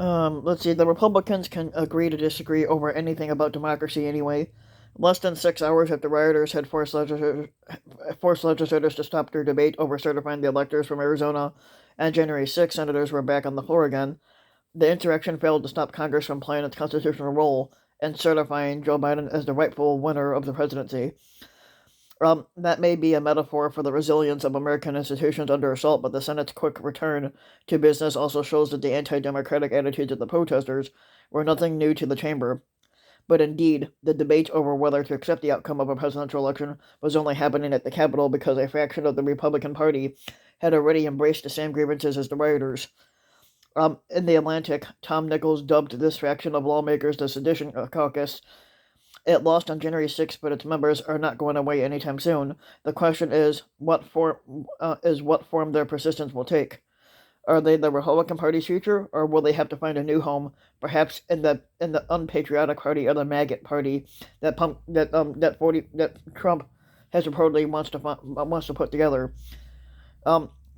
Let's see. The Republicans can agree to disagree over anything about democracy anyway. Less than 6 hours after rioters had forced legislators to stop their debate over certifying the electors from Arizona, and January 6th, senators were back on the floor again. The insurrection failed to stop Congress from playing its constitutional role and certifying Joe Biden as the rightful winner of the presidency. That may be a metaphor for the resilience of American institutions under assault, but the Senate's quick return to business also shows that the anti-democratic attitudes of the protesters were nothing new to the chamber. But indeed, the debate over whether to accept the outcome of a presidential election was only happening at the Capitol because a fraction of the Republican Party had already embraced the same grievances as the rioters. In the Atlantic, Tom Nichols dubbed this fraction of lawmakers the Sedition Caucus. It lost on January 6th, but its members are not going away anytime soon. The question is what form their persistence will take. Are they the Republican Party's future, or will they have to find a new home, perhaps in the unpatriotic party or the maggot party that Trump has reportedly wants to put together?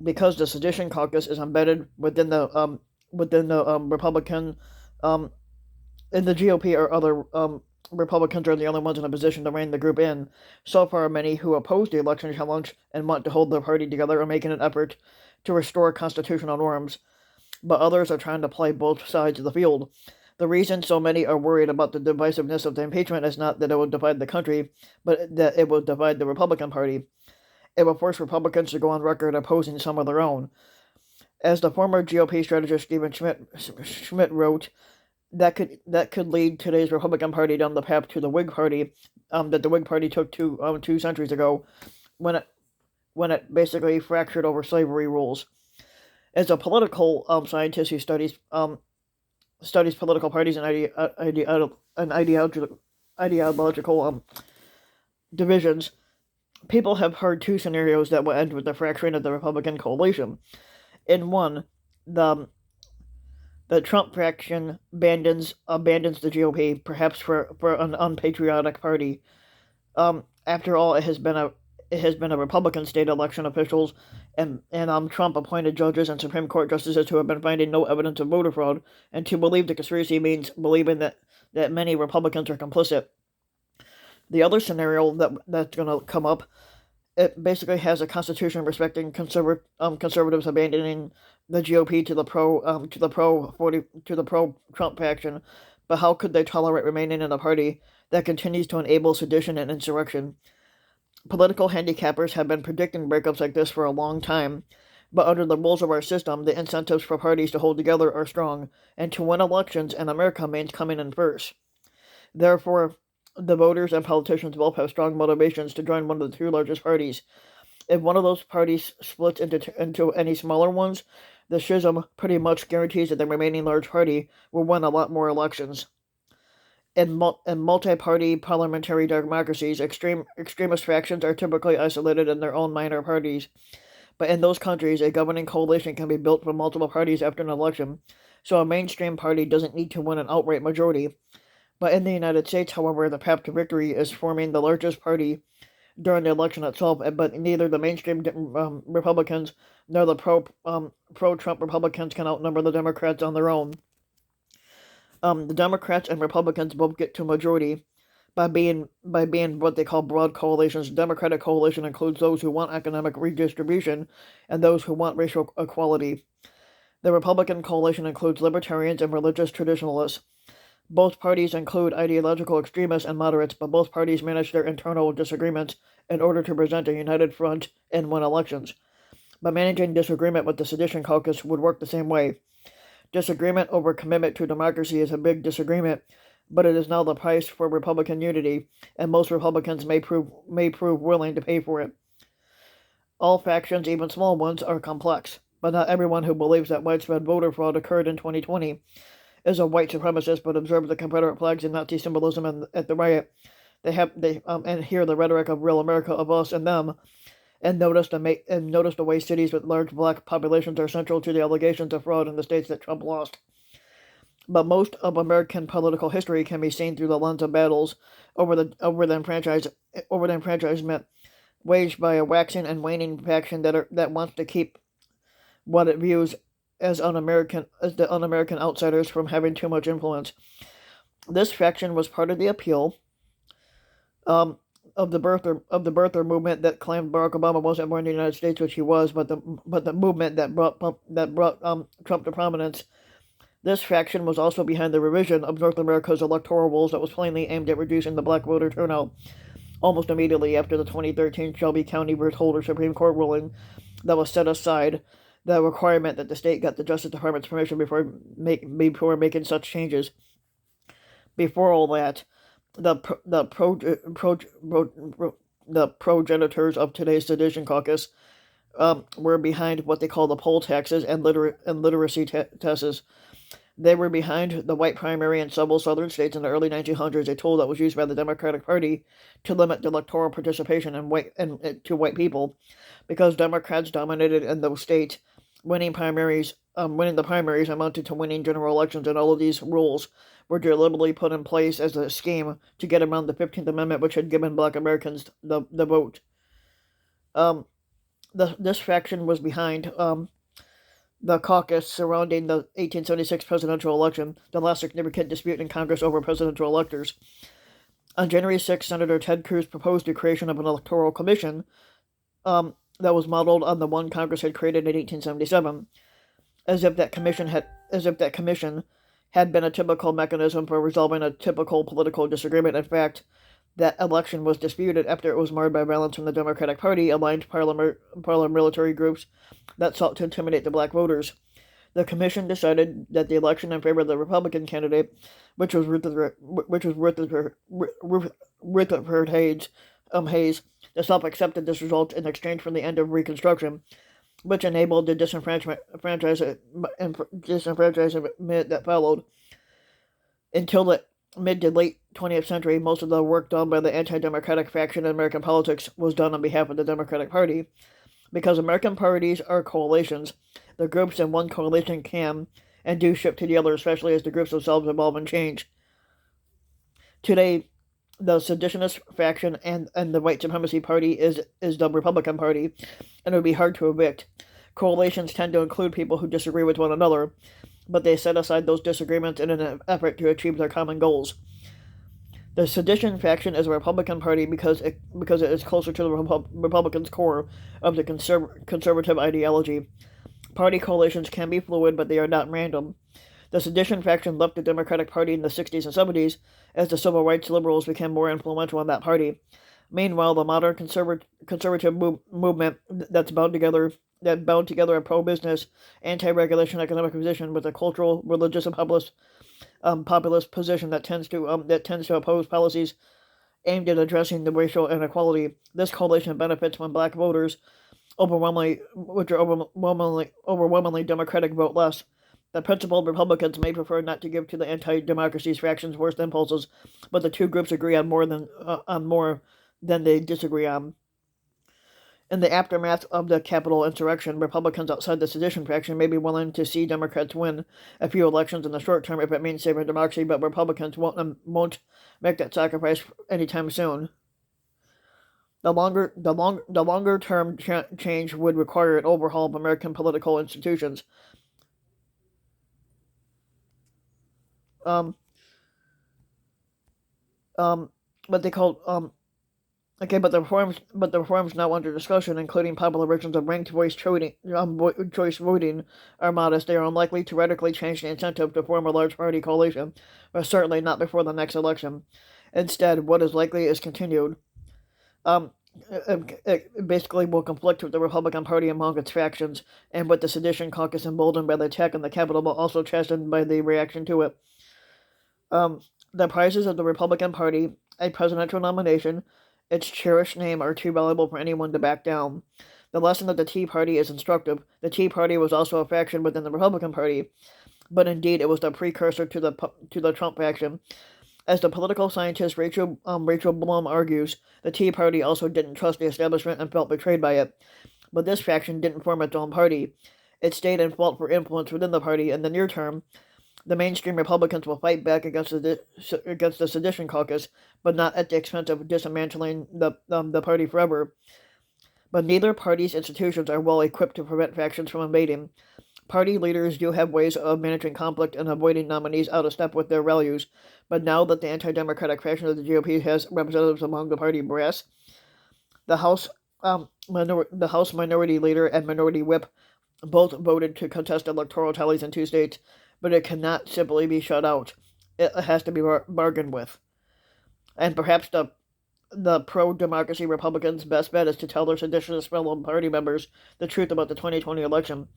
Because the Sedition Caucus is embedded within the Republican in the GOP or other Republicans are the only ones in a position to rein the group in. So far, many who oppose the election challenge and want to hold their party together are making an effort to restore constitutional norms, but others are trying to play both sides of the field. The reason so many are worried about the divisiveness of the impeachment is not that it will divide the country, but that it will divide the Republican Party. It will force Republicans to go on record opposing some of their own. As the former GOP strategist Stephen Schmidt wrote, that could lead today's Republican Party down the path to the Whig Party that the Whig Party took 2 centuries ago, when it basically fractured over slavery rules. As a political scientist who studies political parties and ideological divisions, people have heard two scenarios that will end with the fracturing of the Republican coalition. In one, the Trump faction abandons the GOP, perhaps for an unpatriotic party. After all, it has been a Republican state election officials and Trump appointed judges and Supreme Court justices who have been finding no evidence of voter fraud, and to believe the conspiracy means believing that many Republicans are complicit. The other scenario that's going to come up, it basically has a constitution respecting conservatives abandoning the GOP to the pro Trump faction, but how could they tolerate remaining in a party that continues to enable sedition and insurrection? Political handicappers have been predicting breakups like this for a long time, but under the rules of our system, the incentives for parties to hold together are strong, and to win elections in America means coming in first. Therefore, the voters and politicians both have strong motivations to join one of the two largest parties. If one of those parties splits into any smaller ones, the schism pretty much guarantees that the remaining large party will win a lot more elections. In multi-party parliamentary democracies, extremist factions are typically isolated in their own minor parties. But in those countries, a governing coalition can be built from multiple parties after an election, so a mainstream party doesn't need to win an outright majority. But in the United States, however, the path to victory is forming the largest party during the election itself, but neither the mainstream Republicans nor the pro-Trump Republicans can outnumber the Democrats on their own. The Democrats and Republicans both get to a majority by being what they call broad coalitions. The Democratic coalition includes those who want economic redistribution and those who want racial equality. The Republican coalition includes libertarians and religious traditionalists. Both parties include ideological extremists and moderates, but both parties manage their internal disagreements in order to present a united front and win elections. But managing disagreement with the Sedition Caucus would work the same way. Disagreement over commitment to democracy is a big disagreement, but it is now the price for Republican unity, and most Republicans may prove willing to pay for it. All factions, even small ones, are complex, but not everyone who believes that widespread voter fraud occurred in 2020 is a white supremacist, but observed the Confederate flags and Nazi symbolism at the riot. They hear the rhetoric of real America, of us and them, and noticed the way cities with large black populations are central to the allegations of fraud in the states that Trump lost. But most of American political history can be seen through the lens of battles over the enfranchisement waged by a waxing and waning faction that wants to keep what it views as the un-American outsiders from having too much influence. This faction was part of the appeal um, of the birther movement that claimed Barack Obama wasn't born in the United States, which he was, but the movement that brought Trump to prominence. This faction was also behind the revision of North America's electoral rules that was plainly aimed at reducing the black voter turnout almost immediately after the 2013 Shelby County Holder Supreme Court ruling that was set aside the requirement that the state got the Justice Department's permission before making such changes. Before all that, the progenitors of today's sedition caucus were behind what they call the poll taxes and literacy tests. They were behind the white primary in several southern states in the early 1900s, a tool that was used by the Democratic Party to limit electoral participation to white people, because Democrats dominated in those states. Winning the primaries amounted to winning general elections, and all of these rules were deliberately put in place as a scheme to get around the 15th Amendment, which had given Black Americans the vote. This faction was behind the caucus surrounding the 1876 presidential election, the last significant dispute in Congress over presidential electors. On January 6, Senator Ted Cruz proposed the creation of an electoral commission that was modeled on the one Congress had created in 1877, as if that commission had been a typical mechanism for resolving a typical political disagreement. In fact, that election was disputed after it was marred by violence from the Democratic Party, aligned paramilitary groups that sought to intimidate the black voters. The commission decided that the election in favor of the Republican candidate, which was Rutherford Hayes, the South accepted this result in exchange for the end of Reconstruction, which enabled the disenfranchisement that followed. Until the mid to late 20th century, most of the work done by the anti-democratic faction in American politics was done on behalf of the Democratic Party. Because American parties are coalitions, the groups in one coalition can and do shift to the other, especially as the groups themselves evolve and change. Today, the seditionist faction and the white supremacy party is the Republican Party, and it would be hard to evict. Coalitions tend to include people who disagree with one another, but they set aside those disagreements in an effort to achieve their common goals. The sedition faction is a Republican Party because it is closer to the Republicans' core of the conservative ideology. Party coalitions can be fluid, but they are not random. The sedition faction left the Democratic Party in the 60s and 70s as the civil rights liberals became more influential in that party. Meanwhile, the modern conservative movement that bound together a pro-business, anti-regulation economic position with a cultural, religious, and populist position that tends to oppose policies aimed at addressing the racial inequality. This coalition benefits when black voters, overwhelmingly Democratic, vote less. The principled Republicans may prefer not to give to the anti-democracy faction's worst impulses, but the two groups agree on more than they disagree on. In the aftermath of the Capitol insurrection, Republicans outside the sedition faction may be willing to see Democrats win a few elections in the short term if it means saving democracy, but Republicans won't make that sacrifice anytime soon. The longer term change would require an overhaul of American political institutions. What they call but the reforms now under discussion, including popular versions of ranked choice voting, are modest. They are unlikely to radically change the incentive to form a large party coalition, but certainly not before the next election. Instead, what is likely is continued. It basically will conflict with the Republican Party among its factions, and with the sedition caucus emboldened by the attack on the Capitol, but also chastened by the reaction to it. The prizes of the Republican Party, a presidential nomination, its cherished name, are too valuable for anyone to back down. The lesson of the Tea Party is instructive. The Tea Party was also a faction within the Republican Party, but indeed it was the precursor to the Trump faction. As the political scientist Rachel Blum argues, the Tea Party also didn't trust the establishment and felt betrayed by it. But this faction didn't form its own party. It stayed and fought for influence within the party. In the near term, the mainstream Republicans will fight back against the sedition caucus, but not at the expense of dismantling the party forever. But neither party's institutions are well equipped to prevent factions from invading. Party leaders do have ways of managing conflict and avoiding nominees out of step with their values, but now that the anti-democratic faction of the GOP has representatives among the party brass, the the House Minority Leader and Minority Whip both voted to contest electoral tallies in 2 states, but it cannot simply be shut out. It has to be bargained with. And perhaps the pro-democracy Republicans' best bet is to tell their seditious fellow party members the truth about the 2020 election.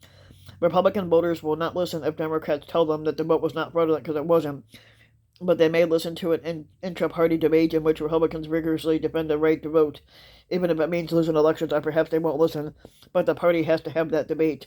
Republican voters will not listen if Democrats tell them that the vote was not fraudulent because it wasn't, but they may listen to an intra-party debate in which Republicans vigorously defend the right to vote. Even if it means losing elections, or perhaps they won't listen, but the party has to have that debate.